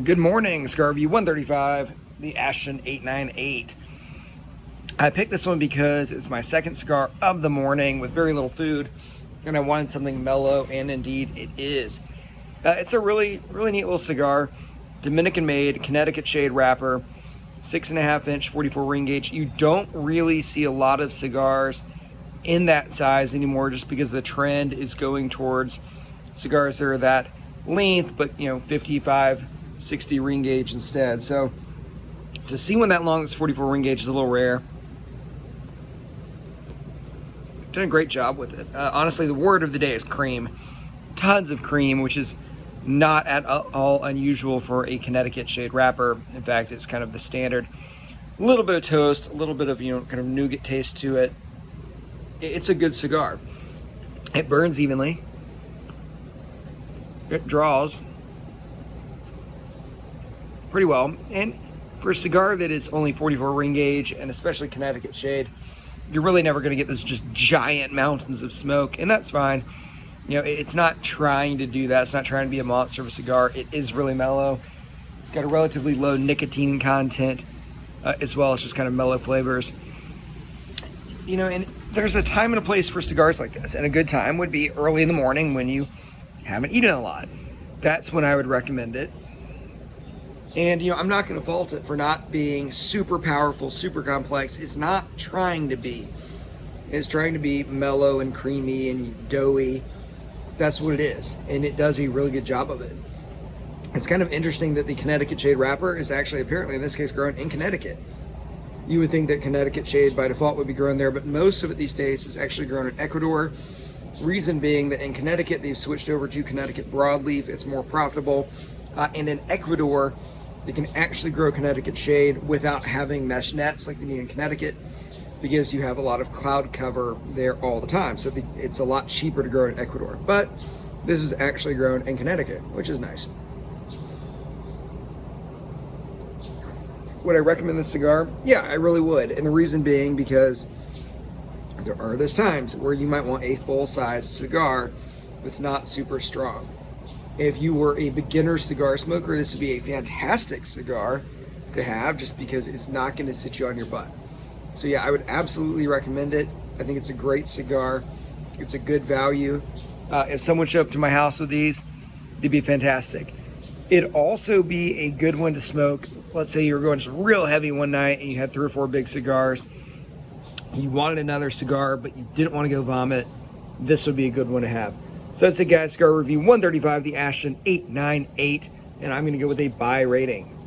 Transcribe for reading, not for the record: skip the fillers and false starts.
Good morning, Cigar Review 135, the Ashton 898. I picked this one because it's my second cigar of the morning with very little food, and I wanted something mellow, and indeed it is. It's a really neat little cigar, Dominican-made, Connecticut shade wrapper, 6.5-inch, 44 ring gauge. You don't really see a lot of cigars in that size anymore, just because the trend is going towards cigars that are that length, but 55, 60 ring gauge instead. So to see one that long that's 44 ring gauge is a little rare. Done a great job with it. Honestly, the word of the day is cream. Tons of cream, which is not at all unusual for a Connecticut shade wrapper. In fact, it's kind of the standard. A little bit of toast, a little bit of kind of nougat taste to it. It's a good cigar. It burns evenly. It draws pretty well. And for a cigar that is only 44 ring gauge, and especially Connecticut shade, you're really never going to get this just giant mountains of smoke, and that's fine. It's not trying to do that. It's not trying to be a monster of a cigar. It is really mellow. It's got a relatively low nicotine content, as well as just kind of mellow flavors. And there's a time and a place for cigars like this, and a good time would be early in the morning when you haven't eaten a lot. That's when I would recommend it. And I'm not going to fault it for not being super powerful, super complex. It's not trying to be. It's trying to be mellow and creamy and doughy. That's what it is, and it does a really good job of it. It's kind of interesting that the Connecticut shade wrapper is actually, apparently in this case, grown in Connecticut. You would think that Connecticut shade by default would be grown there, but most of it these days is actually grown in Ecuador. Reason being that in Connecticut, they've switched over to Connecticut broadleaf. It's more profitable. And in Ecuador, they can actually grow Connecticut shade without having mesh nets like they need in Connecticut, because you have a lot of cloud cover there all the time. So it's a lot cheaper to grow in Ecuador. But this is actually grown in Connecticut, which is nice. Would I recommend this cigar? Yeah, I really would. And the reason being because there are those times where you might want a full-size cigar that's not super strong. If you were a beginner cigar smoker, this would be a fantastic cigar to have, just because it's not going to sit you on your butt. So yeah, I would absolutely recommend it. I think it's a great cigar. It's a good value. If someone showed up to my house with these, they'd be fantastic. It'd also be a good one to smoke. Let's say you were going just real heavy one night and you had 3 or 4 big cigars. You wanted another cigar, but you didn't want to go vomit. This would be a good one to have. So that's it, guys. Cigar Review 135, the Ashton 898, and I'm going to go with a buy rating.